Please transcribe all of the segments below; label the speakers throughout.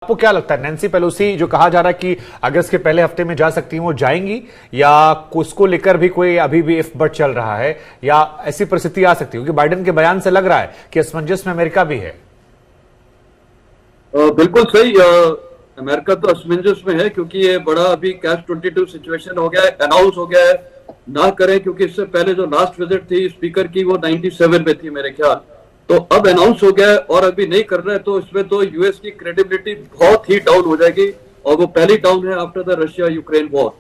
Speaker 1: आपको क्या लगता है नैन्सी पेलोसी जो कहा जा रहा है कि अगस्त के पहले हफ्ते में जा सकती हैं वो जाएंगी, या उसको लेकर भी कोई अभी भी इफ बट चल रहा है, या ऐसी परिस्थिति आ सकती है? क्योंकि बाइडेन के बयान से लग रहा है कि असमंजस में अमेरिका भी है।
Speaker 2: बिल्कुल सही। अमेरिका तो असमंजस में है क्योंकि ये बड़ा अभी कैच 22 सिचुएशन हो गया है, अनाउंस हो गया है ना करें, क्योंकि इससे पहले जो लास्ट विजिट थी स्पीकर की वो 97 में थी मेरे ख्याल, तो अब अनाउंस हो गया है और अभी नहीं कर रहे हैं, तो इसमें तो यूएस की क्रेडिबिलिटी बहुत ही डाउन हो जाएगी, और वो पहली डाउन है after the Russia Ukraine war.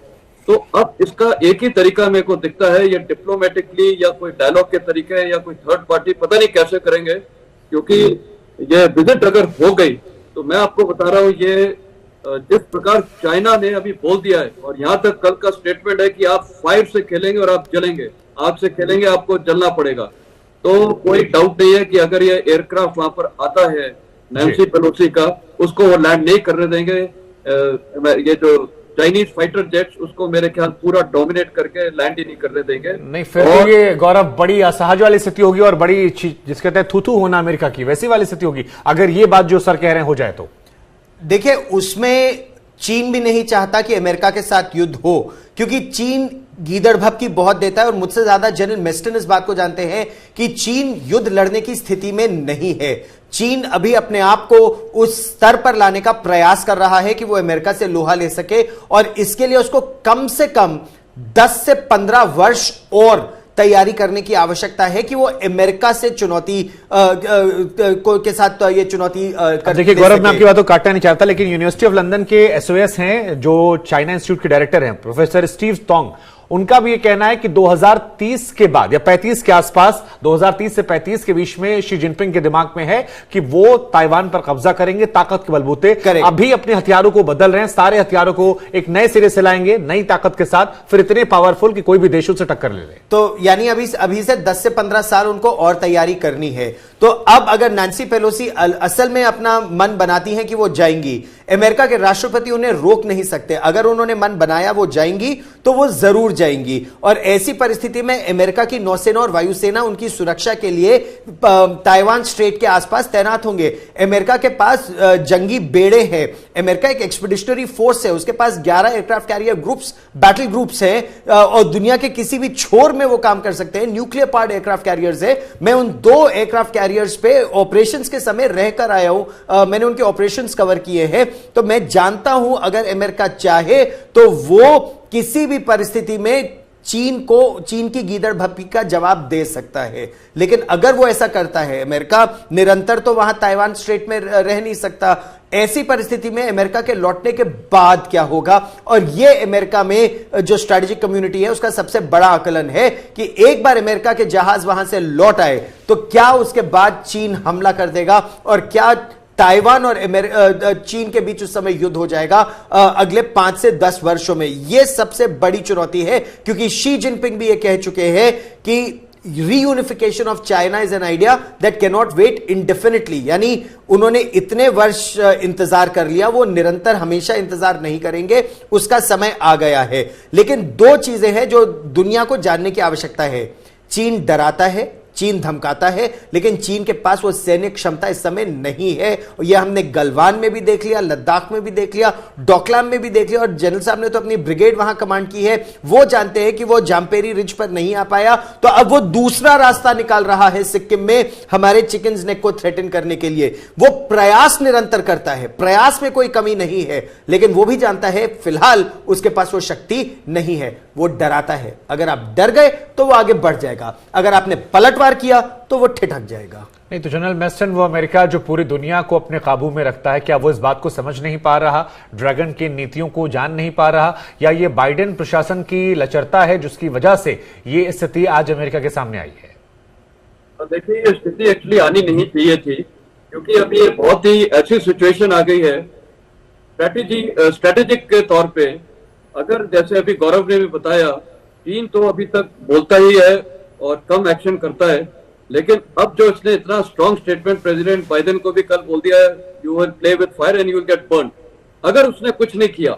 Speaker 2: तो अब इसका एक ही तरीका मेरे को दिखता है, ये डिप्लोमेटिकली या कोई डायलॉग के तरीके या कोई थर्ड पार्टी पता नहीं कैसे करेंगे, क्योंकि ये विजिट अगर हो गई तो मैं आपको बता रहा हूँ ये जिस प्रकार चाइना ने अभी बोल दिया है, और यहाँ तक कल का स्टेटमेंट है कि आप फायर से खेलेंगे और आप जलेंगे, आग से खेलेंगे आपको जलना पड़ेगा। तो कोई डाउट नहीं है कि अगर ये एयरक्राफ्ट वहां पर आता है नैन्सी पेलोसी का, उसको वो लैंड नहीं करने देंगे। ये जो चाइनीज फाइटर जेट्स उसको मेरे ख्याल पूरा डोमिनेट करके लैंड ही नहीं करने देंगे।
Speaker 1: नहीं फिर तो ये गौरव बड़ी असहज वाली स्थिति होगी और बड़ी जिसके कहते हैं थू होना अमेरिका की, वैसी वाली स्थिति होगी अगर ये बात जो सर कह रहे हैं हो जाए तो।
Speaker 3: देखिए, उसमें चीन भी नहीं चाहता कि अमेरिका के साथ युद्ध हो, क्योंकि चीन गीदड़ भभकी बहुत देता है, और मुझसे ज्यादा जनरल मेस्टन इस बात को जानते हैं कि चीन युद्ध लड़ने की स्थिति में नहीं है। चीन अभी अपने आप को उस स्तर पर लाने का प्रयास कर रहा है कि वो अमेरिका से लोहा ले सके, और इसके लिए उसको कम से कम 10 से 15 वर्ष और तैयारी करने की आवश्यकता है कि वो अमेरिका से चुनौती के साथ ये चुनौती
Speaker 1: देखिए गौरव, मैं आपकी बात को काटना नहीं चाहता, लेकिन यूनिवर्सिटी ऑफ लंदन के एसओएस हैं जो चाइना इंस्टीट्यूट के डायरेक्टर हैं प्रोफेसर स्टीव तोंग, उनका भी ये कहना है कि 2030 के बाद या 35 के आसपास, 2030 से 35 के बीच में शी जिनपिंग के दिमाग में है कि वो ताइवान पर कब्जा करेंगे ताकत के बलबूते। अभी अपने हथियारों को बदल रहे हैं, सारे हथियारों को एक नए सिरे से लाएंगे नई ताकत के साथ, फिर इतने पावरफुल कि कोई भी देशों से टक्कर ले ले।
Speaker 3: तो यानी अभी से 10 से 15 साल उनको और तैयारी करनी है। तो अब अगर नैन्सी पेलोसी असल में अपना मन बनाती हैं कि वो जाएंगी, अमेरिका के राष्ट्रपति उन्हें रोक नहीं सकते। अगर उन्होंने मन बनाया वो जाएंगी तो वो जरूर जाएंगी, और ऐसी परिस्थिति में अमेरिका की नौसेना और वायुसेना उनकी सुरक्षा के लिए ताइवान स्ट्रेट के आसपास तैनात होंगे। अमेरिका के पास जंगी बेड़े हैं, अमेरिका एक एक्सपीडिशनरी फोर्स है, उसके पास 11 aircraft carrier groups, battle groups हैं, और दुनिया के किसी भी छोर में वो काम कर सकते हैं। न्यूक्लियर पावर्ड एयरक्राफ्ट कैरियर्स है। मैं उन 2 एयरक्राफ्ट कैरियर्स पे ऑपरेशंस के समय रहकर आया हूं, मैंने उनके ऑपरेशंस कवर किए हैं, तो मैं जानता हूं अगर अमेरिका चाहे तो वो किसी भी परिस्थिति में चीन की गीदड़ भभकी का जवाब दे सकता है। लेकिन अगर वो ऐसा करता है, अमेरिका निरंतर तो वहां ताइवान स्ट्रेट में रह नहीं सकता, ऐसी परिस्थिति में अमेरिका के लौटने के बाद क्या होगा? और ये अमेरिका में जो स्ट्रेटेजिक कम्युनिटी है उसका सबसे बड़ा आकलन है कि एक बार अमेरिका के जहाज वहां से लौट आए तो क्या उसके बाद चीन हमला कर देगा, और क्या ताइवान और चीन के बीच उस समय युद्ध हो जाएगा अगले 5 से 10 वर्षों में। यह सबसे बड़ी चुनौती है, क्योंकि शी जिनपिंग भी ये कह चुके हैं कि reunification of China is an idea that can not wait indefinitely. यानी उन्होंने इतने वर्ष इंतजार कर लिया, वो निरंतर हमेशा इंतजार नहीं करेंगे, उसका समय आ गया है। लेकिन 2 चीजें हैं जो दुनिया को जानने की आवश्यकता है। चीन डराता है, चीन धमकाता है, लेकिन चीन के पास वो सैन्य क्षमता इस समय नहीं है। और ये हमने गलवान में भी देख लिया, लद्दाख में भी देख लिया, डोकलाम में भी देख लिया, और जनरल साहब ने तो अपनी ब्रिगेड वहां कमांड की है। वो जानते हैं कि वो जामपेरी रिज पर नहीं आ पाया, तो अब वो दूसरा रास्ता निकाल रहा है सिक्किम में हमारे चिकन्स नेक को थ्रेटन करने के लिए। वो प्रयास निरंतर करता है, प्रयास में कोई कमी नहीं है, लेकिन वो भी जानता है फिलहाल उसके पास वो शक्ति नहीं है, वो डराता है। अगर आप डर गए तो वो आगे बढ़ जाएगा, अगर आपने पलटवार किया तो वो ठिठक जाएगा।
Speaker 1: नहीं तो जनरल मेस्टन, वो अमेरिका जो पूरी दुनिया को अपने काबू में रखता है, क्या वो इस बात को समझ नहीं पा रहा, ड्रैगन की नीतियों को जान नहीं पा रहा, या ये बाइडेन प्रशासन की लचरता है जिसकी वजह से ये स्थिति आज अमेरिका के सामने आई है?
Speaker 2: देखिए, ये स्थिति एक्चुअली आनी नहीं चाहिए थी, क्योंकि अभी ये बहुत ही ऐसी सिचुएशन आ गई है स्ट्रेटेजिक के तौर पे। अगर जैसे अभी गौरव ने भी बताया, चीन तो अभी तक बोलता ही है और कम एक्शन करता है, लेकिन अब जो इसने इतना स्ट्रॉन्ग स्टेटमेंट प्रेसिडेंट बाइडेन को भी कल बोल दिया है, you will play with fire and you will get burn. अगर उसने कुछ नहीं किया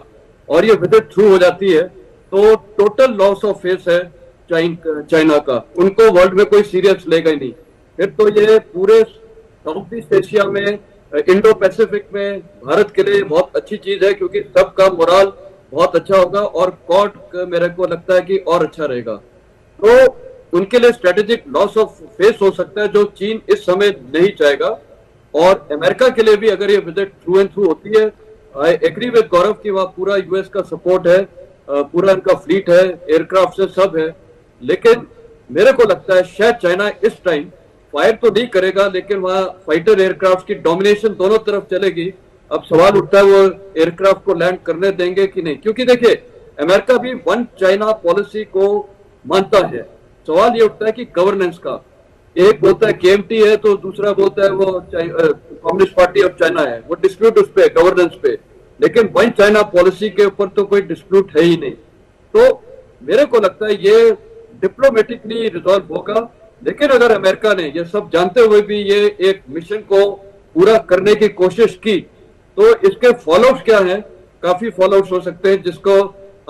Speaker 2: और ये विजिट थ्रू हो जाती है तो टोटल लॉस ऑफ फेस है चाइना का, उनको वर्ल्ड में कोई सीरियस लेगा ही नहीं। फिर तो ये पूरे साउथ ईस्ट एशिया में इंडो पैसिफिक में भारत के लिए बहुत अच्छी चीज है, क्योंकि सबका मोराल बहुत अच्छा होगा और क्वाड मेरे को लगता है कि और अच्छा रहेगा। तो उनके लिए स्ट्रेटेजिक लॉस ऑफ फेस हो सकता है, जो चीन इस समय नहीं चाहेगा। और अमेरिका के लिए भी अगर ये विजिट थ्रू एंड थ्रू होती है, आई एग्री विद गौरव कि वहाँ पूरा यूएस का सपोर्ट है, पूरा इनका फ्लीट है, एयरक्राफ्ट से सब है। लेकिन मेरे को लगता है शायद चाइना इस टाइम फायर तो नहीं करेगा, लेकिन वहाँ फाइटर एयरक्राफ्ट की डोमिनेशन दोनों तरफ चलेगी। अब सवाल उठता है वो एयरक्राफ्ट को लैंड करने देंगे कि नहीं, क्योंकि देखिए अमेरिका भी वन चाइना पॉलिसी को मानता है। सवाल ये उठता है कि गवर्नेंस का, एक बोलता है केएमटी है तो दूसरा बोलता है वो कम्युनिस्ट पार्टी ऑफ चाइना है, वो डिस्प्यूट उस पे गवर्नेंस पे। लेकिन वन चाइना पॉलिसी के ऊपर तो कोई डिस्प्यूट है ही नहीं। तो मेरे को लगता है ये डिप्लोमेटिकली रिजॉल्व होगा। लेकिन अगर अमेरिका ने ये सब जानते हुए भी ये एक मिशन को पूरा करने की कोशिश की, तो इसके फॉलोअप्स क्या हैं? काफी फॉलोअप्स हो सकते हैं, जिसको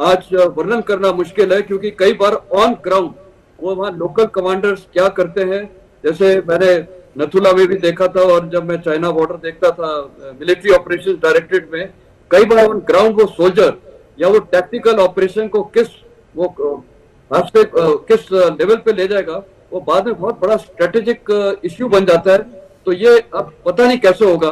Speaker 2: आज वर्णन करना मुश्किल है, क्योंकि कई बार ऑन ग्राउंड वो वहाँ लोकल कमांडर्स क्या करते हैं, जैसे मैंने नथुला में भी देखा था, और जब मैं चाइना बॉर्डर देखता था मिलिट्री ऑपरेशंस डायरेक्टरेट में, कई बार ऑन ग्राउंड वो सोल्जर या वो टैक्टिकल ऑपरेशन को किस लेवल पे ले जाएगा, वो बाद में बहुत बड़ा स्ट्रेटेजिक इश्यू बन जाता है। तो ये अब पता नहीं कैसे होगा।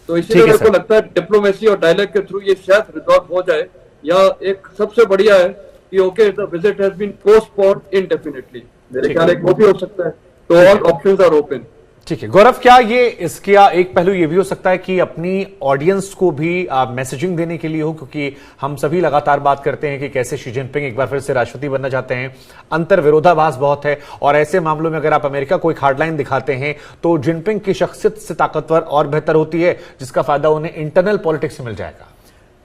Speaker 2: तो इसीलिए मेरे को लगता है डिप्लोमेसी और डायलॉग के थ्रू ये शायद रिजॉल्व हो जाए, या एक सबसे बढ़िया है कि okay the visit has been postponed indefinitely, मेरे ख्याल एक वो भी हो सकता है। तो ऑल ऑप्शंस आर ओपन।
Speaker 1: ठीक है गौरव, क्या ये इसका एक पहलू ये भी हो सकता है कि अपनी ऑडियंस को भी मैसेजिंग देने के लिए हो, क्योंकि हम सभी लगातार बात करते हैं कि कैसे शी जिनपिंग एक बार फिर से राष्ट्रपति बनना चाहते हैं, अंतर विरोधाभास बहुत है, और ऐसे मामलों में अगर आप अमेरिका को एक हार्डलाइन दिखाते हैं तो जिनपिंग की शख्सियत से ताकतवर और बेहतर होती है, जिसका फायदा उन्हें इंटरनल पॉलिटिक्स से मिल जाएगा।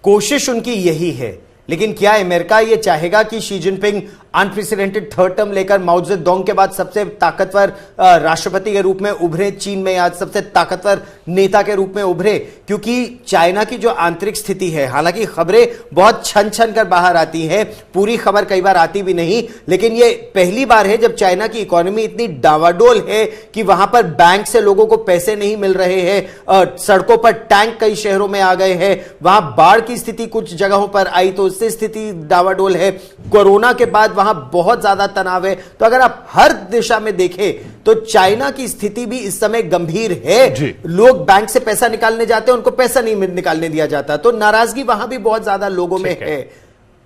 Speaker 3: कोशिश उनकी यही है, लेकिन क्या अमेरिका ये चाहेगा कि Xi Jinping unprecedented third term लेकर माओ जेडोंग के बाद सबसे ताकतवर राष्ट्रपति के रूप में उभरे, चीन में आज सबसे ताकतवर नेता के रूप में उभरे? क्योंकि चाइना की जो आंतरिक स्थिति है, हालांकि खबरें बहुत छन छन कर बाहर आती हैं, पूरी खबर कई बार आती भी नहीं, लेकिन ये पहली बार है जब चाइना की इकोनॉमी इतनी डावाडोल है कि वहां पर बैंक से लोगों को पैसे नहीं मिल रहे हैं, सड़कों पर टैंक कई शहरों में आ गए हैं, वहां बाढ़ की स्थिति कुछ जगहों पर आई तो उससे स्थिति डावाडोल है, कोरोना के बाद वहां बहुत ज्यादा तनाव है। तो अगर आप हर दिशा में देखें तो चाइना की स्थिति भी इस समय गंभीर है। लोग बैंक से पैसा निकालने जाते हैं, उनको पैसा नहीं निकालने दिया जाता, तो नाराजगी वहां भी बहुत ज्यादा लोगों में है।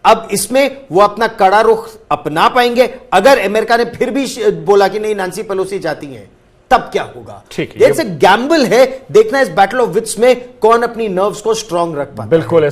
Speaker 3: अब इसमें वो अपना कड़ा रुख अपना पाएंगे? अगर अमेरिका ने फिर भी बोला कि नहीं नांसी पेलोसी जाती हैं, तब क्या होगा?
Speaker 1: ठीक है,
Speaker 3: गैम्बल है, देखना इस बैटल ऑफ विट्स में कौन अपनी नर्व्स को स्ट्रांग रख पाता है।
Speaker 1: बिल्कुल।